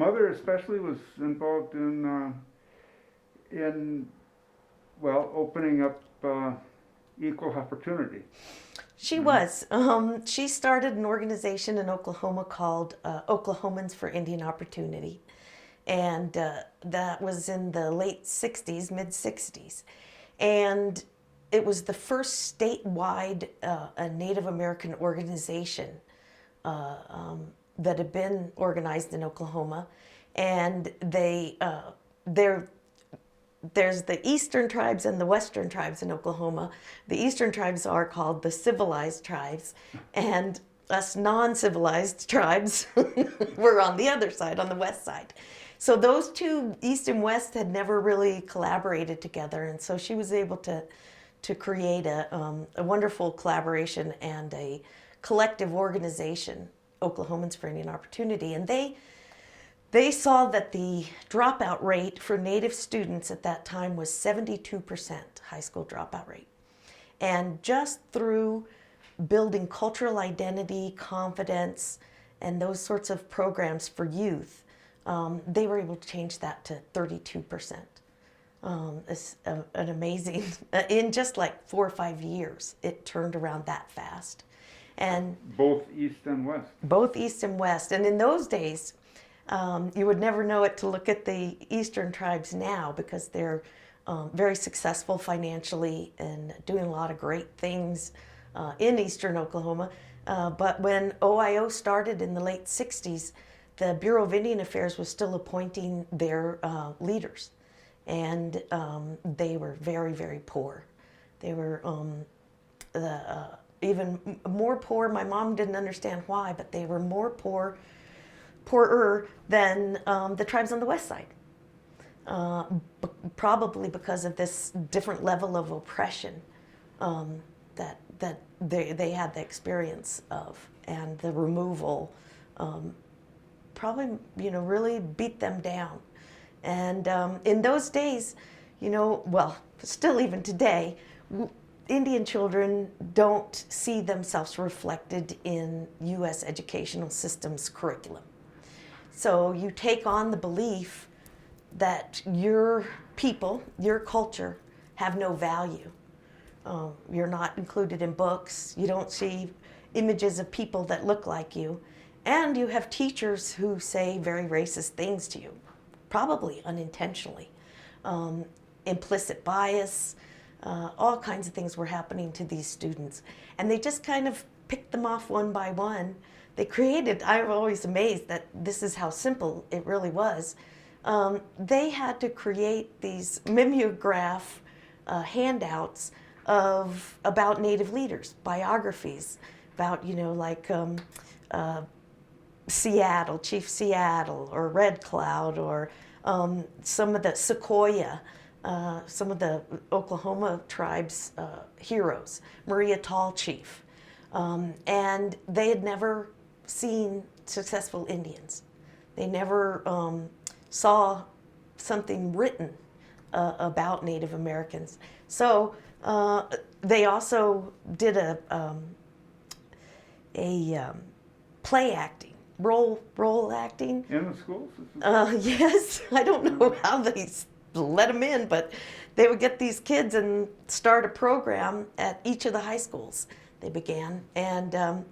mother especially was involved in well, opening up equal opportunity. She Right? was. She started an organization in Oklahoma called Oklahomans for Indian Opportunity. And that was in the late 60s, mid 60s. And it was the first statewide a Native American organization that had been organized in Oklahoma. And there's the eastern tribes and the western tribes in Oklahoma. The eastern tribes are called the civilized tribes, and us non-civilized tribes were on the other side, on the west side. So those two, east and west, had never really collaborated together, and so she was able to create a wonderful collaboration and a collective organization, Oklahomans for Indian Opportunity, and they saw that the dropout rate for Native students at that time was 72% high school dropout rate. And just through building cultural identity, confidence, and those sorts of programs for youth, they were able to change that to 32%. It's an amazing, in just like 4 or 5 years, it turned around that fast. And Both east and west. both east and west. And in those days, you would never know it to look at the eastern tribes now because they're very successful financially and doing a lot of great things in eastern Oklahoma. But when OIO started in the late 60s, the Bureau of Indian Affairs was still appointing their leaders. And they were very, very poor. They were even more poor. My mom didn't understand why, but they were poorer than the tribes on the west side, probably because of this different level of oppression that they had the experience of, and the removal probably really beat them down. And in those days, well, still even today, Indian children don't see themselves reflected in U.S. educational system's curriculum. So you take on the belief that your people, your culture, have no value. You're not included in books. You don't see images of people that look like you. And you have teachers who say very racist things to you, probably unintentionally. Implicit bias, all kinds of things were happening to these students. And they just kind of picked them off one by one. They created, I'm always amazed that this is how simple it really was. They had to create these mimeograph handouts about Native leaders, biographies about, Seattle, Chief Seattle, or Red Cloud, or some of the Sequoia, some of the Oklahoma tribes' heroes, Maria Tall Chief. And they had never seen successful Indians. They never saw something written about Native Americans. So they also did a play acting, role acting. In the schools? Yes, I don't know how they let them in, but they would get these kids and start a program at each of the high schools they began. And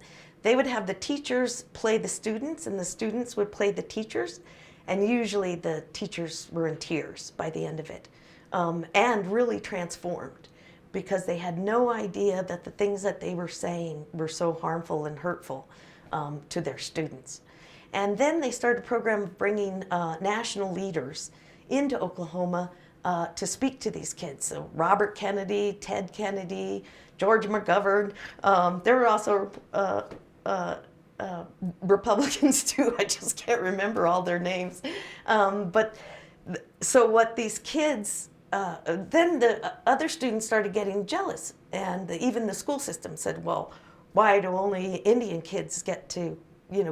they would have the teachers play the students, and the students would play the teachers. And usually the teachers were in tears by the end of it, and really transformed, because they had no idea that the things that they were saying were so harmful and hurtful to their students. And then they started a program of bringing national leaders into Oklahoma to speak to these kids. So Robert Kennedy, Ted Kennedy, George McGovern. There were also Republicans too. I just can't remember all their names. So what these kids, then the other students started getting jealous, and even the school system said, well, why do only Indian kids get to,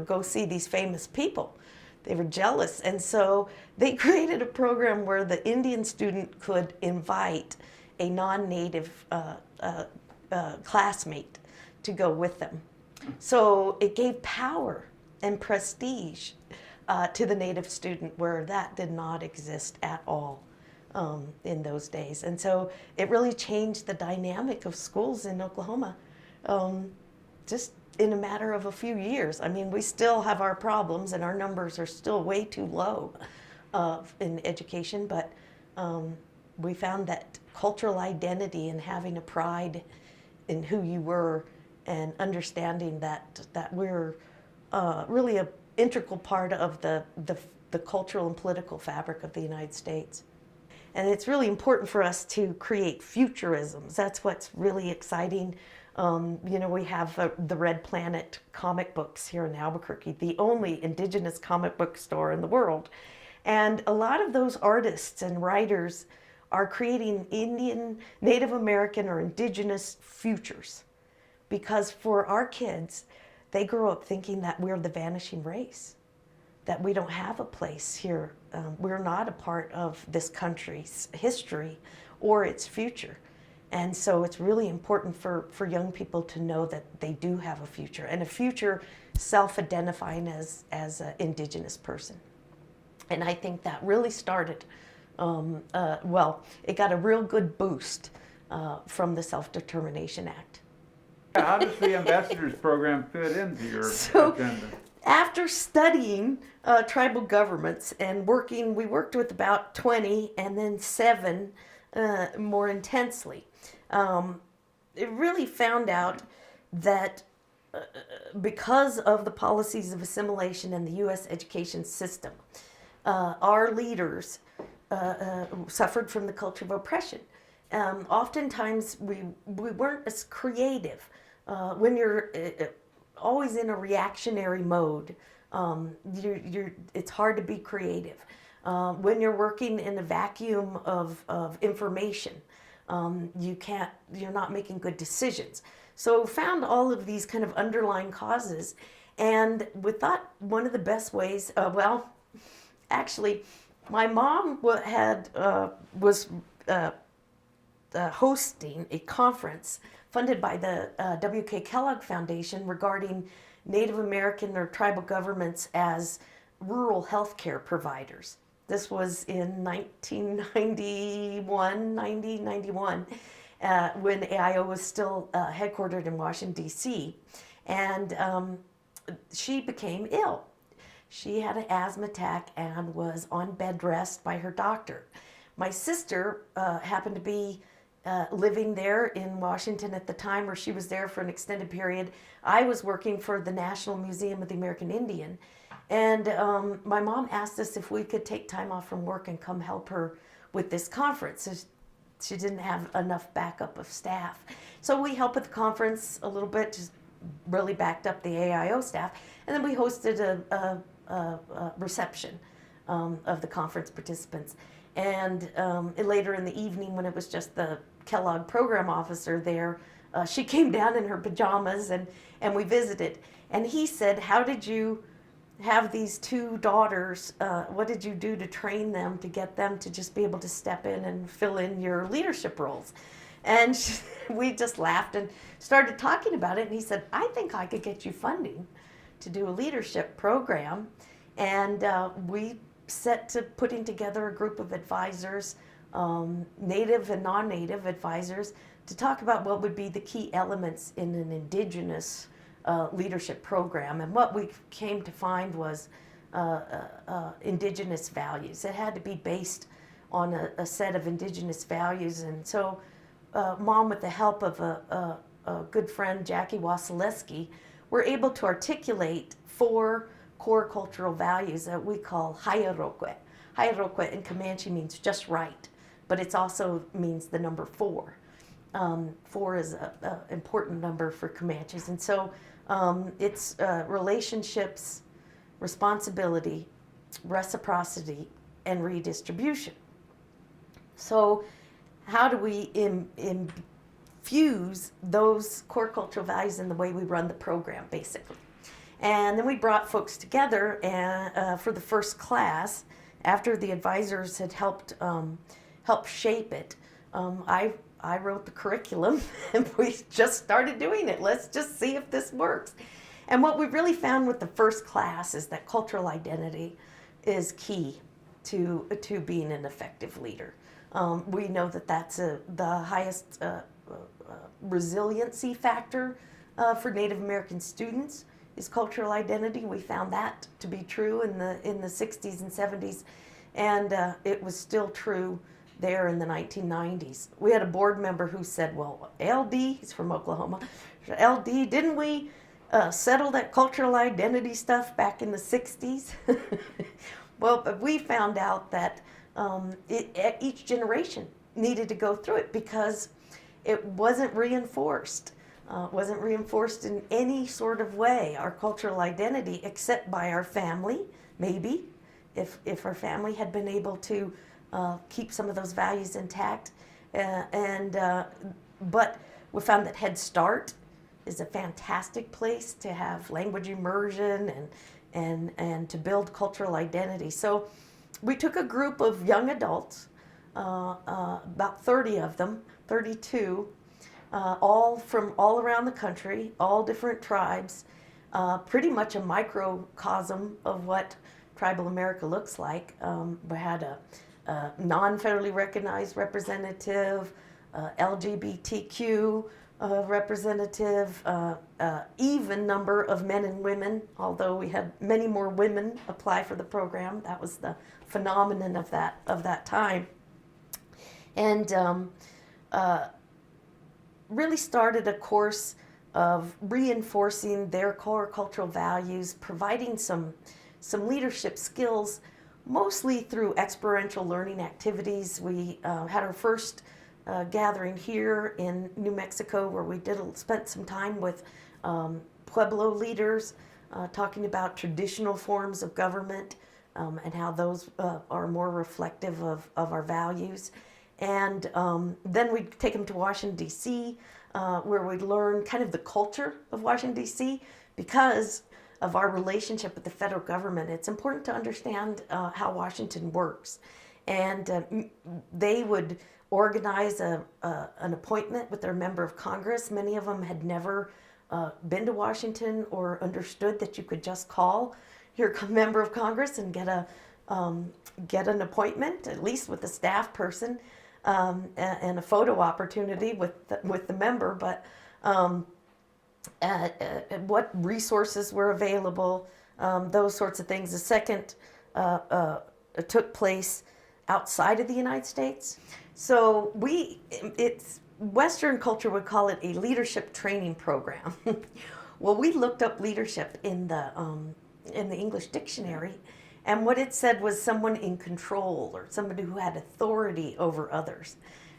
go see these famous people? They were jealous, and so they created a program where the Indian student could invite a non-native classmate to go with them. So it gave power and prestige to the Native student, where that did not exist at all in those days. And so it really changed the dynamic of schools in Oklahoma just in a matter of a few years. I mean, we still have our problems and our numbers are still way too low in education, but we found that cultural identity and having a pride in who you were and understanding that we're really an integral part of the cultural and political fabric of the United States. And it's really important for us to create futurisms. That's what's really exciting. We have the Red Planet comic books here in Albuquerque, the only indigenous comic book store in the world. And a lot of those artists and writers are creating Indian, Native American, or indigenous futures. Because for our kids, they grow up thinking that we're the vanishing race, that we don't have a place here. We're not a part of this country's history or its future. And so it's really important for young people to know that they do have a future, and a future self-identifying as an indigenous person. And I think that really started, it got a real good boost from the Self-Determination Act. How does the ambassadors program fit into your So, agenda? After studying tribal governments and we worked with about 20 and then 7 more intensely. It really found out that because of the policies of assimilation and the U.S. education system, our leaders suffered from the culture of oppression. Oftentimes we weren't as creative. When you're always in a reactionary mode, it's hard to be creative. When you're working in a vacuum of information, you're not making good decisions. So found all of these kind of underlying causes, and we thought one of the best ways, actually, my mom was hosting a conference funded by the W.K. Kellogg Foundation regarding Native American or tribal governments as rural healthcare providers. This was in 1991, when AIO was still headquartered in Washington, D.C. And she became ill. She had an asthma attack and was on bed rest by her doctor. My sister happened to be living there in Washington at the time, where she was there for an extended period. I was working for the National Museum of the American Indian. And my mom asked us if we could take time off from work and come help her with this conference. So she didn't have enough backup of staff. So we helped with the conference a little bit, just really backed up the AIO staff. And then we hosted a reception of the conference participants. And later in the evening, when it was just the Kellogg program officer there, she came down in her pajamas and we visited. And he said, "How did you have these 2 daughters? What did you do to train them, to get them to just be able to step in and fill in your leadership roles?" And we just laughed and started talking about it. And he said, "I think I could get you funding to do a leadership program." And we set to putting together a group of advisors, native and non-native advisors, to talk about what would be the key elements in an indigenous leadership program. And what we came to find was indigenous values. It had to be based on a set of indigenous values. And so Mom, with the help of a good friend, Jackie Wasilewski, were able to articulate 4 core cultural values that we call Hayarokwe. Hayarokwe in Comanche means just right, but it also means the number 4. 4 is an important number for Comanches. And so it's relationships, responsibility, reciprocity, and redistribution. So how do we infuse those core cultural values in the way we run the program, basically? And then we brought folks together and, for the first class, after the advisors had helped shape it. I wrote the curriculum, and we just started doing it. Let's just see if this works. And what we really found with the first class is that cultural identity is key to being an effective leader. We know that that's the highest resiliency factor for Native American students is cultural identity. We found that to be true in the 60s and 70s, and it was still true there in the 1990s. We had a board member who said, well, LD, he's from Oklahoma, LD, didn't we settle that cultural identity stuff back in the 60s? Well, but we found out that each generation needed to go through it because it wasn't reinforced. Wasn't reinforced in any sort of way, our cultural identity, except by our family, maybe, if our family had been able to keep some of those values intact. But we found that Head Start is a fantastic place to have language immersion and to build cultural identity. So we took a group of young adults, about 30 of them, 32, all from all around the country, all different tribes, pretty much a microcosm of what tribal America looks like. We had a non-federally recognized representative, LGBTQ representative, even number of men and women, although we had many more women apply for the program. That was the phenomenon of that time. And really started a course of reinforcing their core cultural values, providing some leadership skills, mostly through experiential learning activities. We had our first gathering here in New Mexico where we spent some time with Pueblo leaders talking about traditional forms of government and how those are more reflective of our values. And then we'd take them to Washington, D.C., where we'd learn kind of the culture of Washington, D.C., because of our relationship with the federal government. It's important to understand how Washington works. And they would organize an appointment with their member of Congress. Many of them had never been to Washington or understood that you could just call your member of Congress and get an appointment, at least with a staff person, and a photo opportunity with the member. But what resources were available, those sorts of things. The second took place outside of the United States. So Western culture would call it a leadership training program. Well, we looked up leadership in the English dictionary, and what it said was someone in control or somebody who had authority over others.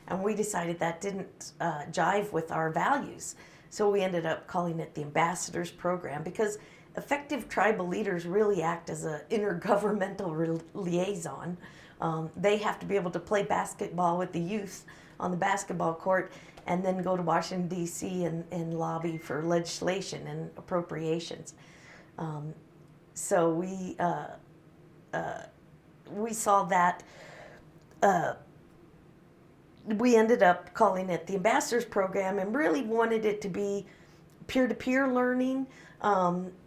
And we decided that didn't jive with our values. So we ended up calling it the Ambassadors Program, because effective tribal leaders really act as an intergovernmental liaison. They have to be able to play basketball with the youth on the basketball court and then go to Washington, D.C. and lobby for legislation and appropriations. So we saw that. We ended up calling it the Ambassadors Program and really wanted it to be peer-to-peer learning.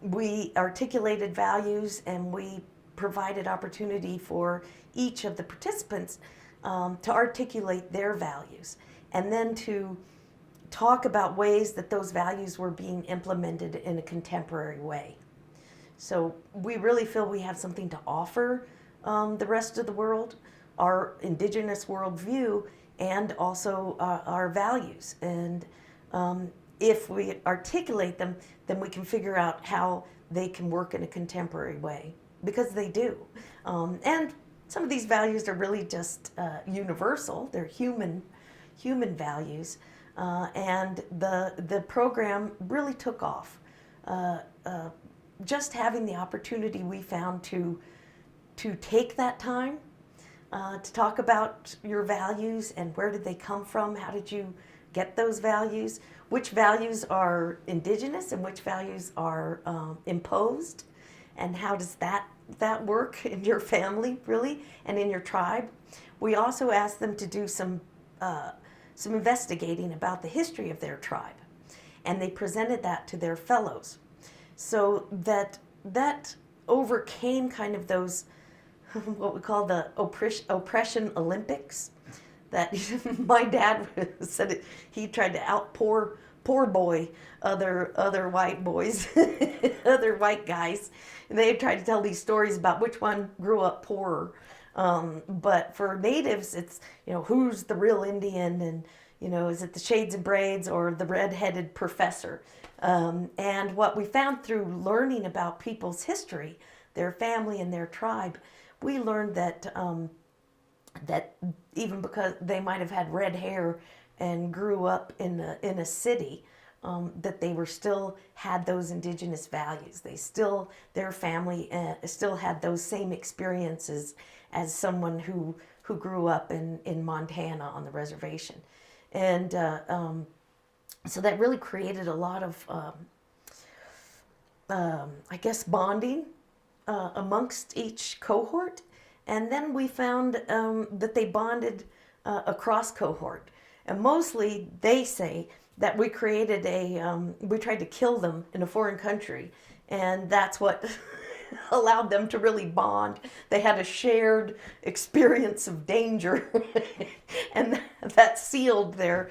We articulated values and we provided opportunity for each of the participants to articulate their values and then to talk about ways that those values were being implemented in a contemporary way. So we really feel we have something to offer the rest of the world, our indigenous worldview, and also our values. And if we articulate them, then we can figure out how they can work in a contemporary way, because they do. And some of these values are really just universal. They're human values. And the program really took off. Just having the opportunity we found to take that time to talk about your values and where did they come from, how did you get those values, which values are indigenous and which values are imposed, and how does that work in your family, really, and in your tribe. We also asked them to do some investigating about the history of their tribe, and they presented that to their fellows. So that overcame kind of those what we call the oppression Olympics. That my dad said he tried to outpour poor boy other white boys, other white guys. And they tried to tell these stories about which one grew up poorer. But for natives, it's, who's the real Indian, and is it the shades and braids or the red-headed professor? And what we found through learning about people's history, their family and their tribe, we learned that that even because they might have had red hair and grew up in a city, that they were still had those indigenous values. Their family still had those same experiences as someone who grew up in Montana on the reservation. And so that really created a lot of, I guess, bonding amongst each cohort. And then we found that they bonded across cohort. And mostly they say that we created we tried to kill them in a foreign country. And that's what allowed them to really bond. They had a shared experience of danger. And that sealed their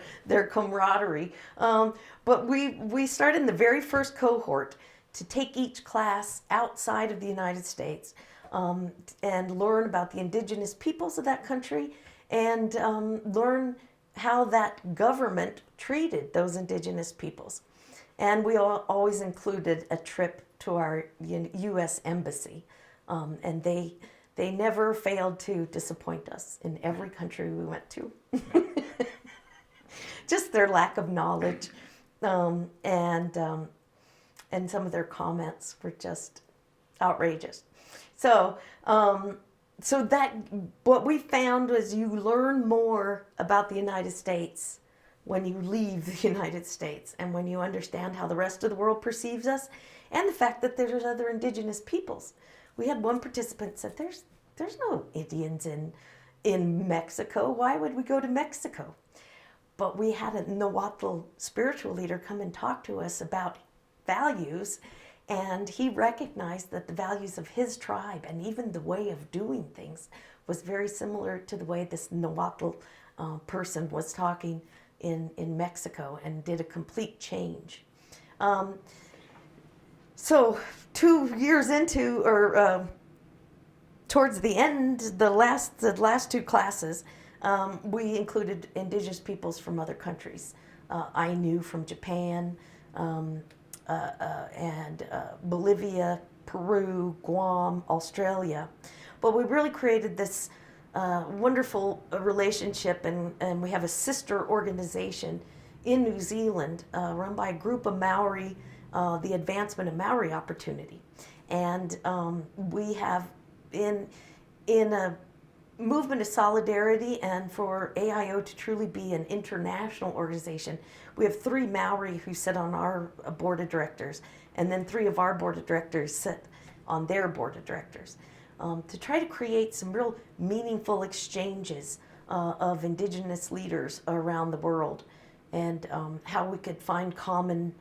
camaraderie. But we started in the very first cohort to take each class outside of the United States and learn about the indigenous peoples of that country, and learn how that government treated those indigenous peoples. And we always included a trip to our U.S. Embassy, and they never failed to disappoint us in every country we went to. Just their lack of knowledge, and some of their comments were just outrageous. So that what we found was you learn more about the United States when you leave the United States, and when you understand how the rest of the world perceives us, and the fact that there's other indigenous peoples. We had one participant said, "There's no Indians in Mexico. Why would we go to Mexico?" But we had a Nahuatl spiritual leader come and talk to us about values. And he recognized that the values of his tribe and even the way of doing things was very similar to the way this Nahuatl person was talking in Mexico, and did a complete change. So 2 years into, or towards the end, the last two classes, we included indigenous peoples from other countries. Ainu from Japan, and Bolivia, Peru, Guam, Australia. But we really created this wonderful relationship, and we have a sister organization in New Zealand run by a group of Maori, the Advancement of Maori Opportunity. And we have, in a movement of solidarity and for AIO to truly be an international organization, we have 3 Maori who sit on our board of directors, and then 3 of our board of directors sit on their board of directors, to try to create some real meaningful exchanges of indigenous leaders around the world, and how we could find common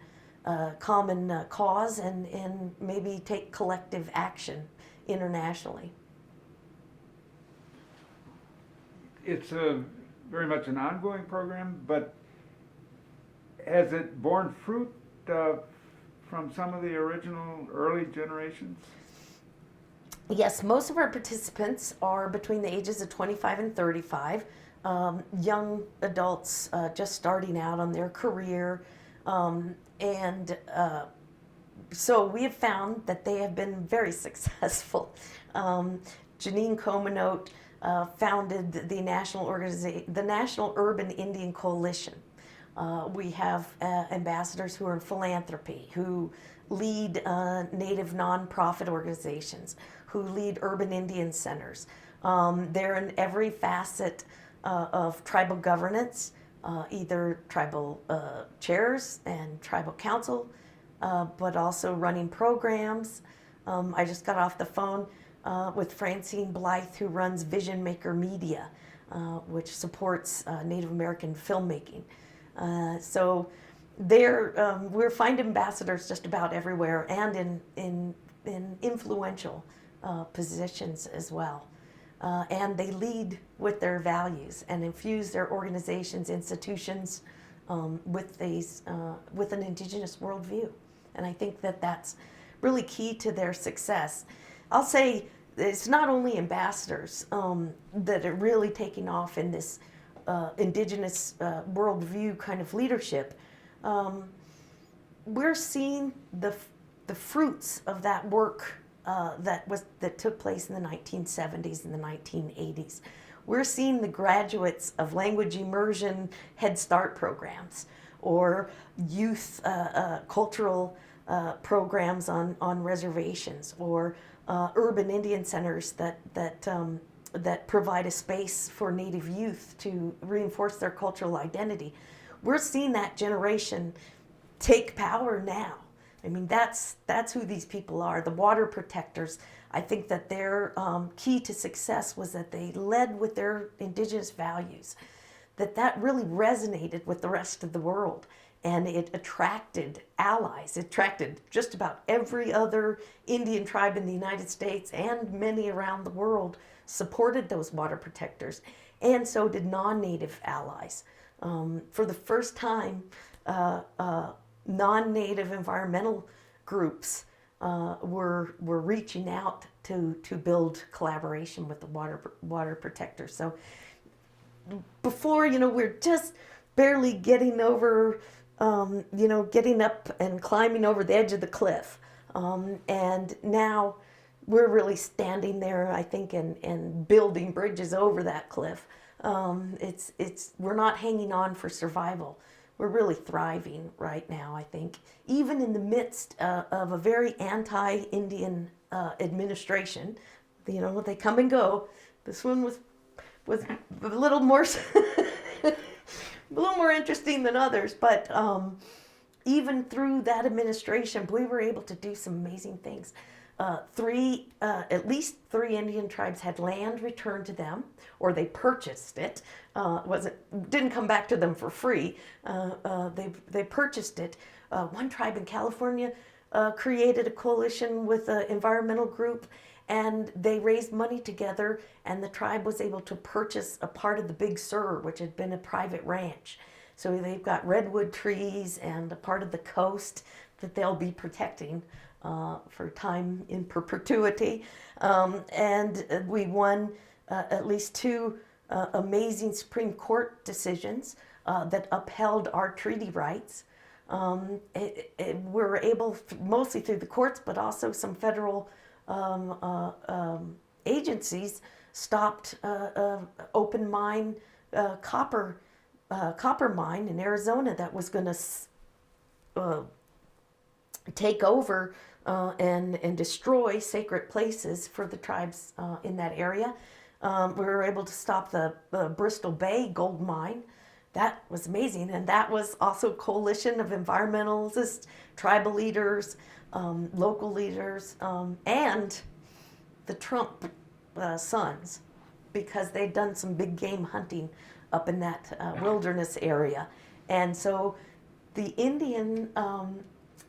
cause and maybe take collective action internationally. It's very much an ongoing program, but has it borne fruit from some of the original early generations? Yes, most of our participants are between the ages of 25 and 35, young adults just starting out on their career, and so we have found that they have been very successful. Janine Comanote founded the National Urban Indian Coalition. We have ambassadors who are in philanthropy, who lead Native nonprofit organizations, who lead urban Indian centers. They're in every facet of tribal governance, either tribal chairs and tribal council, but also running programs. I just got off the phone with Francine Blythe, who runs Vision Maker Media, which supports Native American filmmaking. So we're finding ambassadors just about everywhere, and in influential positions as well. And they lead with their values and infuse their organizations, institutions, with an indigenous worldview. And I think that that's really key to their success. I'll say it's not only ambassadors that are really taking off in this indigenous worldview kind of leadership. We're seeing the fruits of that work that took place in the 1970s and the 1980s. We're seeing the graduates of language immersion Head Start programs, or youth cultural programs on reservations, or urban Indian centers that provide a space for Native youth to reinforce their cultural identity. We're seeing that generation take power now. I mean, that's who these people are. The water protectors, I think that their key to success was that they led with their indigenous values, that really resonated with the rest of the world. And it attracted allies. It attracted just about every other Indian tribe in the United States, and many around the world supported those water protectors. And so did non-Native allies. For the first time, non-Native environmental groups were reaching out to build collaboration with the water protectors. So before, we're just barely getting over, getting up and climbing over the edge of the cliff. And now we're really standing there, I think, and building bridges over that cliff. We're not hanging on for survival. We're really thriving right now, I think, even in the midst of a very anti-Indian administration. They come and go. This one was a little more a little more interesting than others, but even through that administration, we were able to do some amazing things. At least three Indian tribes had land returned to them, or they purchased it. Didn't come back to them for free. They purchased it. One tribe in California created a coalition with an environmental group, and they raised money together, and the tribe was able to purchase a part of the Big Sur, which had been a private ranch. So they've got redwood trees and a part of the coast that they'll be protecting for time in perpetuity. And we won at least two amazing Supreme Court decisions that upheld our treaty rights. We were able, mostly through the courts, but also some federal agencies, stopped open mine copper mine in Arizona that was going to take over and destroy sacred places for the tribes in that area. We were able to stop the Bristol Bay gold mine. That was amazing, and that was also a coalition of environmentalists, tribal leaders, local leaders, and the Trump sons, because they'd done some big game hunting up in that wilderness area. And so the Indian,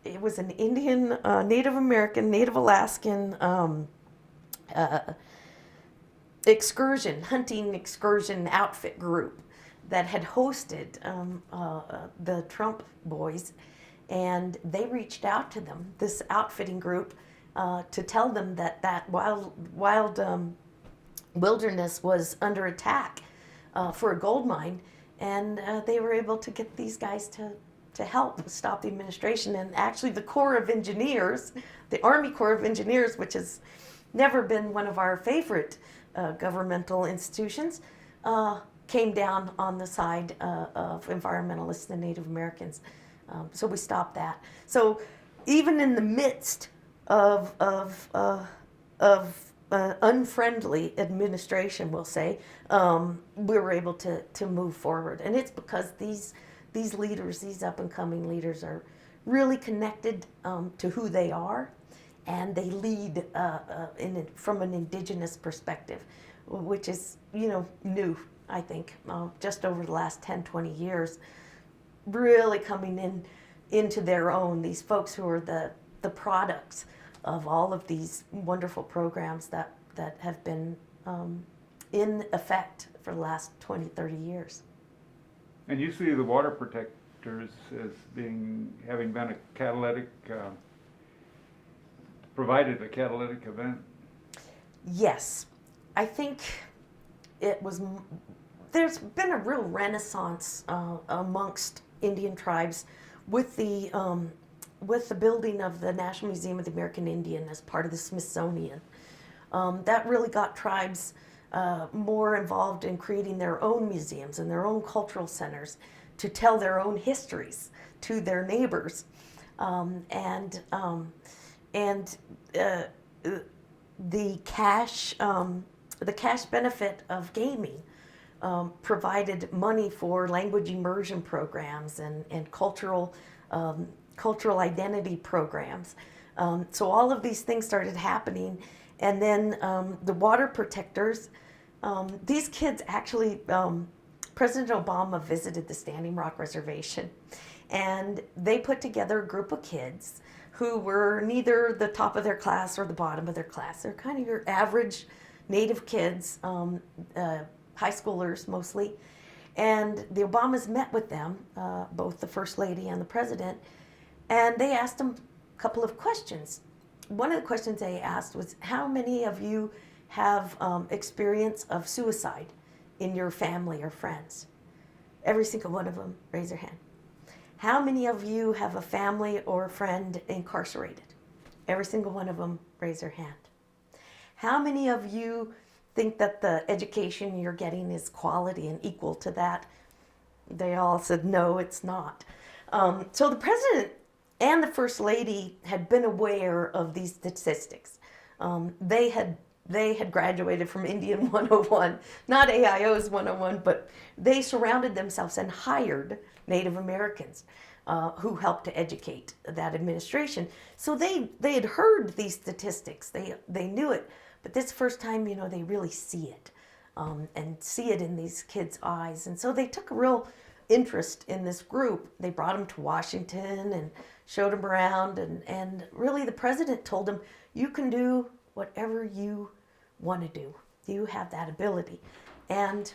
it was an Indian, Native American, Native Alaskan hunting excursion outfit group that had hosted the Trump boys, and they reached out to them, this outfitting group, to tell them that wild wilderness was under attack for a gold mine, and they were able to get these guys to help stop the administration. And actually the Corps of Engineers, the Army Corps of Engineers, which has never been one of our favorite governmental institutions, came down on the side of environmentalists and Native Americans. So we stopped that. So even in the midst of unfriendly administration, we'll say, we were able to move forward. And it's because these leaders, these up-and-coming leaders, are really connected to who they are, and they lead from an indigenous perspective, which is, new, I think, just over the last 10, 20 years, really coming in into their own, these folks who are the products of all of these wonderful programs that have been in effect for the last 20, 30 years. And you see the water protectors as having been a catalytic, provided a catalytic event. Yes, I think it was. There's been a real renaissance amongst Indian tribes with the building of the National Museum of the American Indian as part of the Smithsonian. That really got tribes more involved in creating their own museums and their own cultural centers to tell their own histories to their neighbors, and the cash benefit of gaming provided money for language immersion programs and cultural identity programs. So all of these things started happening, and then the water protectors. These kids actually, President Obama visited the Standing Rock Reservation, and they put together a group of kids who were neither the top of their class or the bottom of their class. They're kind of your average Native kids, high schoolers mostly. And the Obamas met with them, both the First Lady and the President, and they asked them a couple of questions. One of the questions they asked was, how many of you have experience of suicide in your family or friends? Every single one of them raised their hand. How many of you have a family or a friend incarcerated? Every single one of them raised their hand. How many of you think that the education you're getting is quality and equal to that? They all said, no, it's not. So the President and the First Lady had been aware of these statistics. They had graduated from Indian 101, not AIO's 101, but they surrounded themselves and hired Native Americans who helped to educate that administration. So they had heard these statistics, they knew it, but this first time, they really see it and see it in these kids' eyes. And so they took a real interest in this group. They brought them to Washington and showed them around, and really the President told them, you can do whatever you want to do. You have that ability. And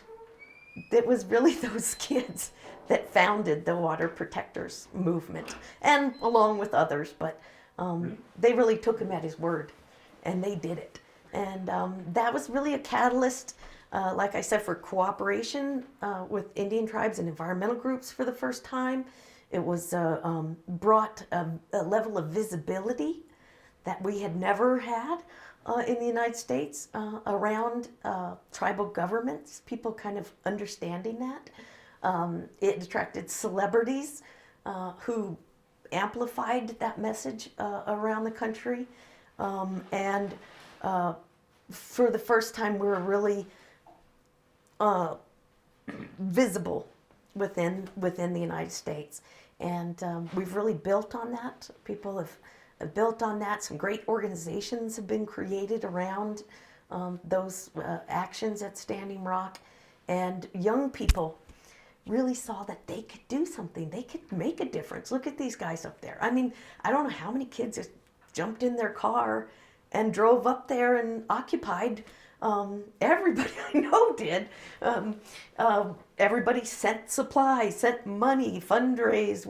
it was really those kids that founded the Water Protectors movement, and along with others, but they really took him at his word, and they did it. And that was really a catalyst, like I said, for cooperation with Indian tribes and environmental groups for the first time. It was brought a level of visibility that we had never had in the United States around tribal governments, people kind of understanding that. It attracted celebrities who amplified that message around the country. And for the first time, we were really visible within the United States. And we've really built on that. People have built on that. Some great organizations have been created around those actions at Standing Rock. And young people really saw that they could do something. They could make a difference. Look at these guys up there. I mean, I don't know how many kids just jumped in their car and drove up there and occupied. Everybody I know did. Everybody sent supplies, sent money, fundraised.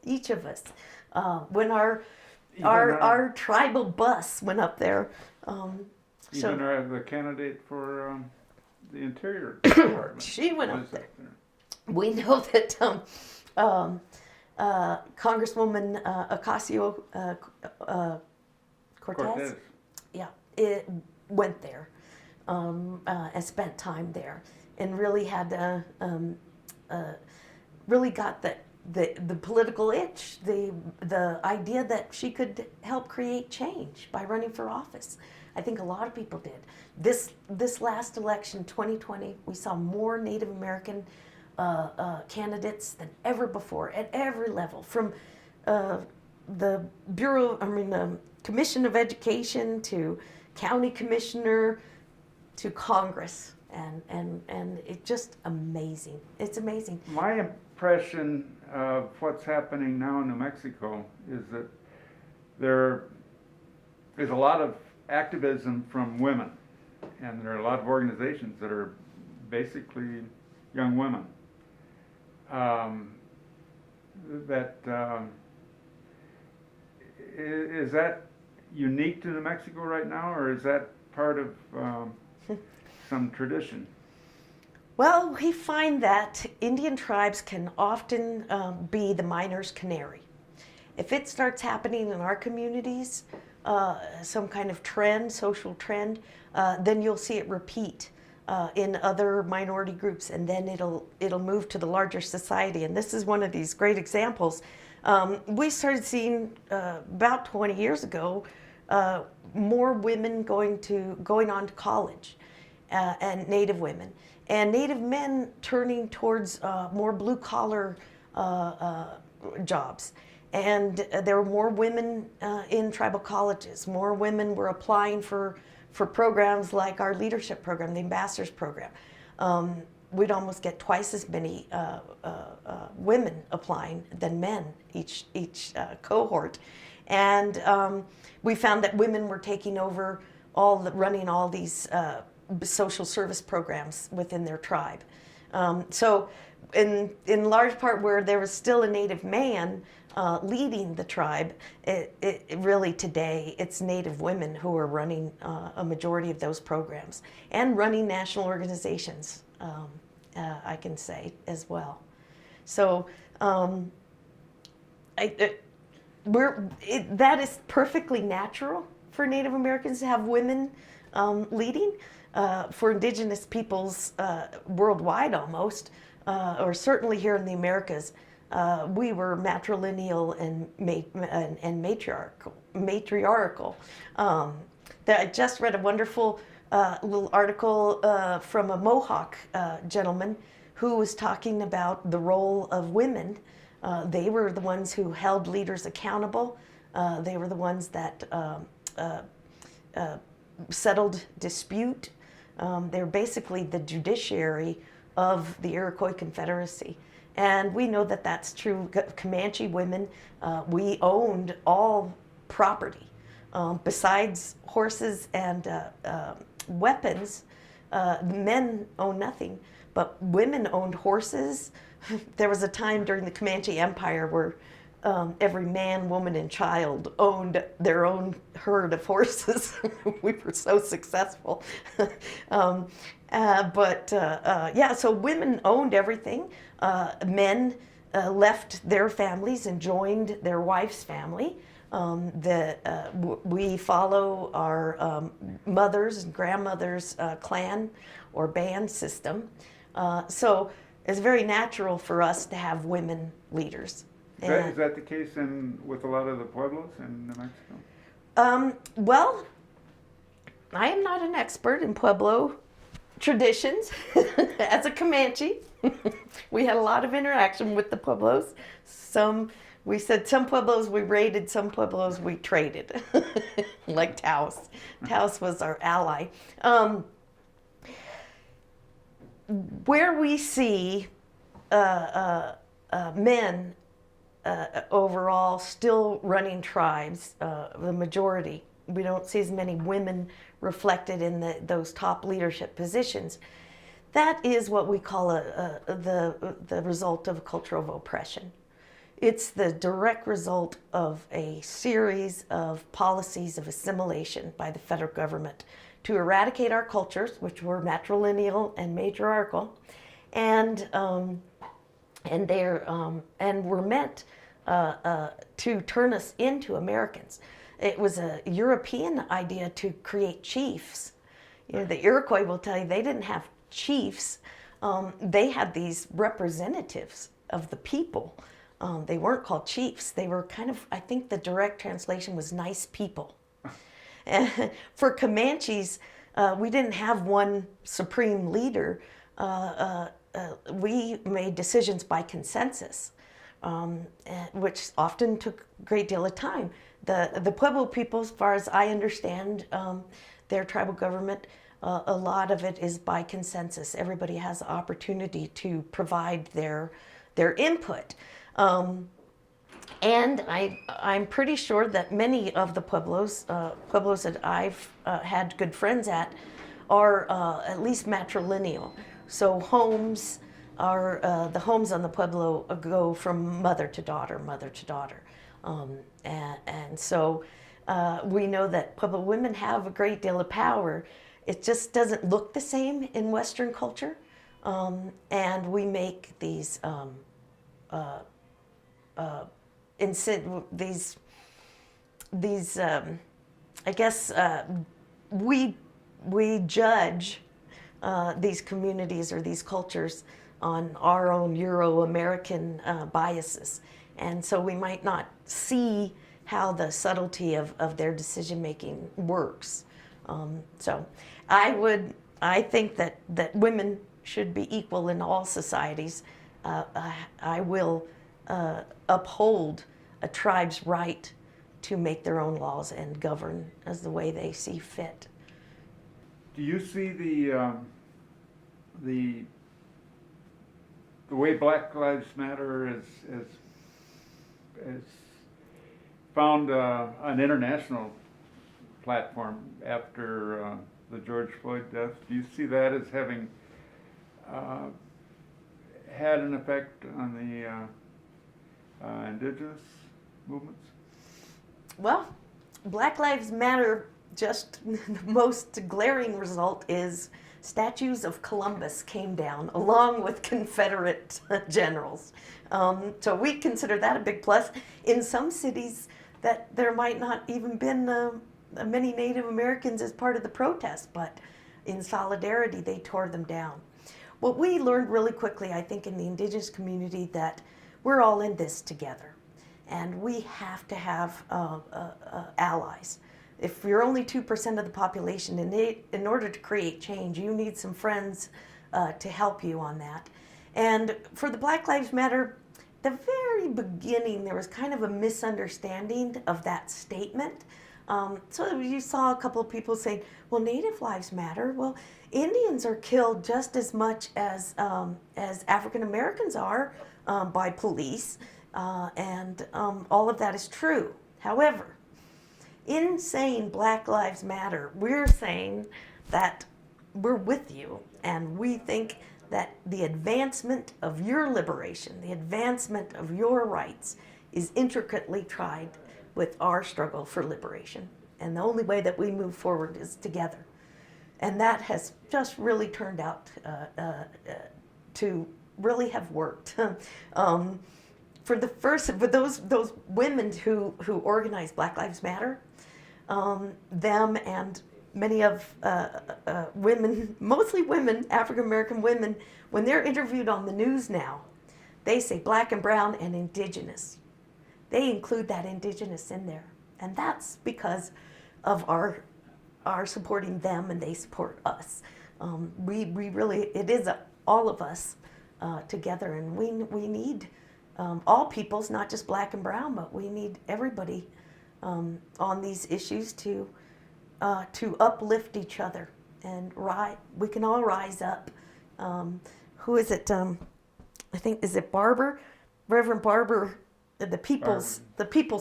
Each of us. When our tribal bus went up there. The candidate for the Interior Department. She went up there. We know that Congresswoman Ocasio-Cortez, it went there and spent time there, and really had really got the political itch, the idea that she could help create change by running for office. I think a lot of people did. This last election, 2020, we saw more Native American candidates than ever before at every level, from the Commission of Education to county commissioner to Congress, and it's just amazing. It's amazing. My impression of what's happening now in New Mexico is that there is a lot of activism from women, and there are a lot of organizations that are basically young women. That is that unique to New Mexico right now, or is that part of some tradition? Well, we find that Indian tribes can often be the miner's canary. If it starts happening in our communities, some kind of trend, social trend, then you'll see it repeat in other minority groups, and then it'll move to the larger society. And this is one of these great examples. We started seeing about 20 years ago more women going on to college, and Native women, and Native men turning towards more blue collar jobs. And there were more women in tribal colleges. More women were applying for programs like our leadership program, the ambassadors program. We'd almost get twice as many women applying than men each cohort. And we found that women were taking over running all these social service programs within their tribe. So in large part where there was still a Native man leading the tribe, it really today it's Native women who are running a majority of those programs and running national organizations, I can say as well. So that is perfectly natural for Native Americans to have women leading. For Indigenous peoples worldwide almost, or certainly here in the Americas, we were matrilineal and matriarchal. I just read a wonderful little article from a Mohawk gentleman who was talking about the role of women. They were the ones who held leaders accountable. They were the ones that settled dispute. They're basically the judiciary of the Iroquois Confederacy. And we know that that's true. Comanche women, we owned all property. Besides horses and weapons, men owned nothing, but women owned horses. There was a time during the Comanche Empire where every man, woman, and child owned their own herd of horses. We were so successful. So women owned everything. Men left their families and joined their wife's family. We follow our mothers' and grandmothers' clan or band system. So it's very natural for us to have women leaders. Is that the case with a lot of the pueblos in New Mexico? Well, I am not an expert in Pueblo traditions. As a Comanche, we had a lot of interaction with the Pueblos. We said some Pueblos we raided, some Pueblos we traded, like Taos. Taos was our ally. Where we see men overall still running tribes, the majority. We don't see as many women reflected in those top leadership positions. That is what we call the result of a culture of oppression. It's the direct result of a series of policies of assimilation by the federal government to eradicate our cultures, which were matrilineal and matriarchal, and were meant to turn us into Americans. It was a European idea to create chiefs. You know, the Iroquois will tell you they didn't have chiefs. They had these representatives of the people. They weren't called chiefs. They were kind of, I think the direct translation was nice people. For Comanches, we didn't have one supreme leader. We made decisions by consensus, which often took a great deal of time. The Pueblo people, as far as I understand their tribal government, a lot of it is by consensus. Everybody has the opportunity to provide their their input. And I'm pretty sure that many of the pueblos that I've had good friends at, are at least matrilineal. So homes are, the homes on the pueblo go from mother to daughter, mother to daughter. And so we know that Pueblo women have a great deal of power. It just doesn't look the same in Western culture. And we make these I guess we judge these communities or these cultures on our own Euro-American biases. And so we might not see how the subtlety of their decision-making works. So I think that women should be equal in all societies. I will uphold a tribe's right to make their own laws and govern as the way they see fit. Do you see the way Black Lives Matter is found an international platform after the George Floyd death? Do you see that as having had an effect on the indigenous movements? Well, Black Lives Matter, just the most glaring result is statues of Columbus came down along with Confederate generals. So we consider that a big plus. In some cities that there might not even been many Native Americans as part of the protest, but in solidarity they tore them down. What we learned really quickly, I think, in the indigenous community, that we're all in this together. And we have to have allies. If you're only 2% of the population, in order to create change, you need some friends to help you on that. And for the Black Lives Matter, the very beginning, there was kind of a misunderstanding of that statement. So you saw a couple of people saying, well, Native lives matter. Well, Indians are killed just as much as African Americans are by police. And all of that is true. However, in saying Black Lives Matter, we're saying that we're with you, and we think that the advancement of your liberation, the advancement of your rights, is intricately tied with our struggle for liberation. And the only way that we move forward is together. And that has just really turned out to really have worked. For those women who organized Black Lives Matter, them and many of women, mostly women, African American women, when they're interviewed on the news now, they say Black and brown and indigenous. They include that indigenous in there, and that's because of our supporting them, and they support us. We really, it is all of us together, and we need all peoples, not just Black and brown, but we need everybody on these issues to uplift each other, and we can all rise up. Who is it? I think, is it Barber, Reverend Barber, the People's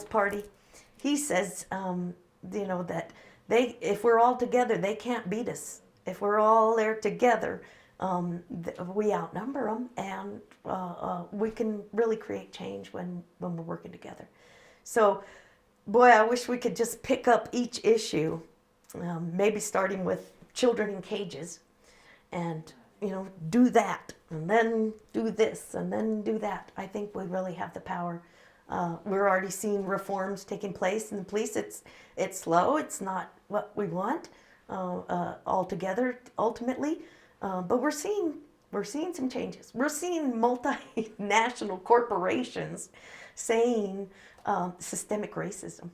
Party? He says, that if we're all together, they can't beat us. If we're all there together, we outnumber them, and we can really create change when we're working together. So, boy, I wish we could just pick up each issue, maybe starting with children in cages, and do that, and then do this, and then do that. I think we really have the power. We're already seeing reforms taking place in the police. It's slow. It's not what we want altogether, ultimately. But we're seeing some changes. We're seeing multinational corporations saying systemic racism.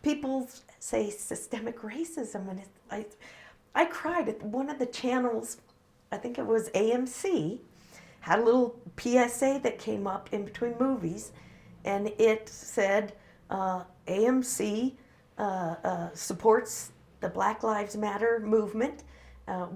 People say systemic racism, and I cried at one of the channels. I think it was AMC, had a little PSA that came up in between movies, and it said AMC supports the Black Lives Matter movement.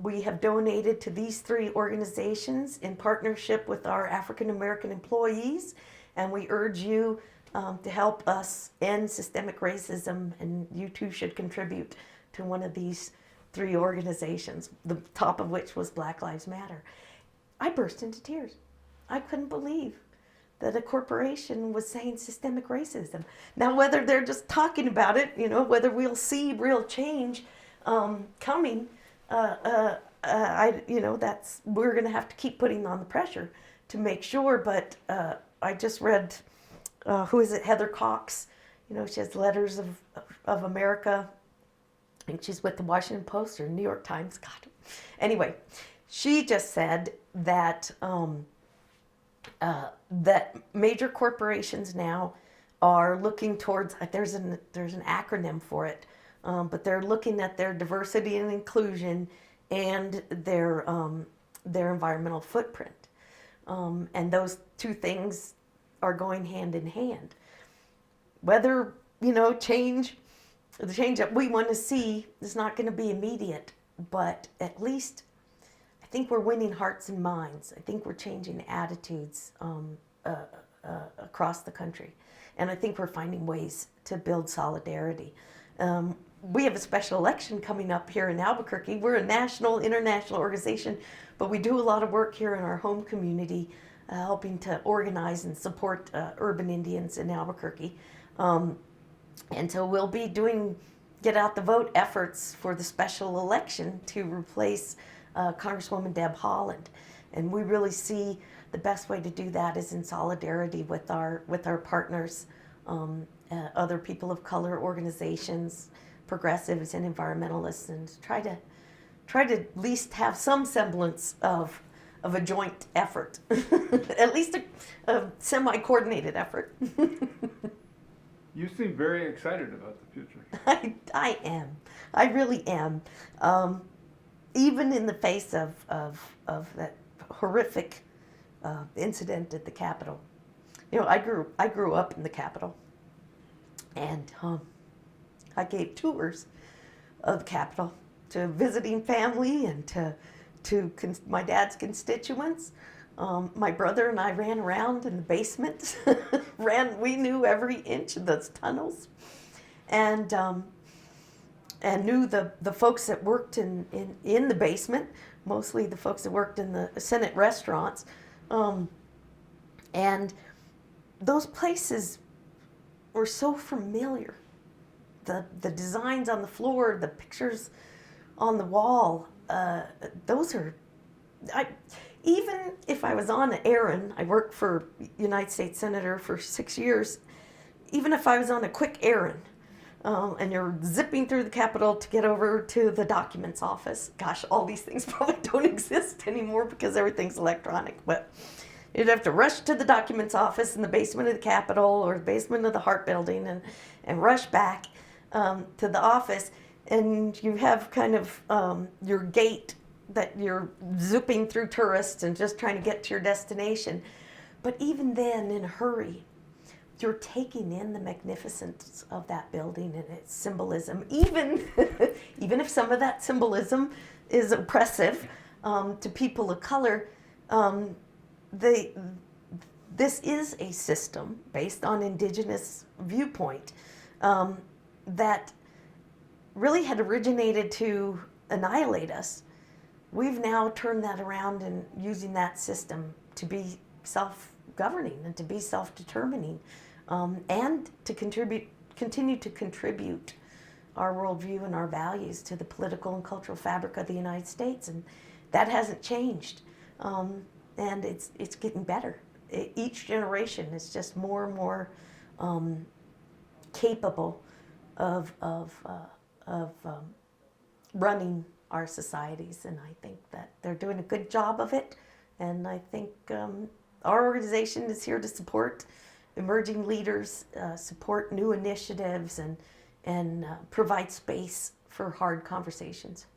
We have donated to these 3 organizations in partnership with our African American employees, and we urge you to help us end systemic racism, and you too should contribute to one of these 3 organizations, the top of which was Black Lives Matter. I burst into tears. I couldn't believe that a corporation was saying systemic racism. Now, whether they're just talking about it, whether we'll see real change coming, we're going to have to keep putting on the pressure to make sure. But I just read, who is it, Heather Cox? She has Letters of America. I think she's with the Washington Post or New York Times. God. Anyway, she just said that that major corporations now are looking towards, there's an acronym for it, but they're looking at their diversity and inclusion and their environmental footprint, and those 2 things are going hand in hand. Whether the change that we want to see is not going to be immediate, but at least I think we're winning hearts and minds. I think we're changing attitudes across the country. And I think we're finding ways to build solidarity. We have a special election coming up here in Albuquerque. We're a national, international organization, but we do a lot of work here in our home community, helping to organize and support urban Indians in Albuquerque. And so we'll be doing get out the vote efforts for the special election to replace Congresswoman Deb Haaland. And we really see the best way to do that is in solidarity with our partners, other people of color organizations, progressives and environmentalists, and try to at least have some semblance of a joint effort, at least a semi-coordinated effort. You seem very excited about the future. I am. I really am. Even in the face of that horrific incident at the Capitol. I grew up in the Capitol, and I gave tours of the Capitol to visiting family and to my dad's constituents. My brother and I ran around in the basement. We knew every inch of those tunnels, and knew the folks that worked in the basement, mostly the folks that worked in the Senate restaurants, and those places were so familiar. The designs on the floor, the pictures on the wall, even if I was on an errand, I worked for United States Senator for 6 years, even if I was on a quick errand, and you're zipping through the Capitol to get over to the documents office. Gosh, all these things probably don't exist anymore because everything's electronic, but you'd have to rush to the documents office in the basement of the Capitol or the basement of the Hart Building and rush back to the office, and you have kind of your gate that you're zipping through tourists and just trying to get to your destination. But even then, in a hurry, you're taking in the magnificence of that building and its symbolism, even if some of that symbolism is oppressive to people of color. This is a system based on indigenous viewpoint that really had originated to annihilate us. We've now turned that around and using that system to be self-governing and to be self-determining, and to continue to contribute our worldview and our values to the political and cultural fabric of the United States. And that hasn't changed. And it's getting better. Each generation is just more and more capable of running our societies, and I think that they're doing a good job of it. And I think our organization is here to support emerging leaders, support new initiatives, and provide space for hard conversations.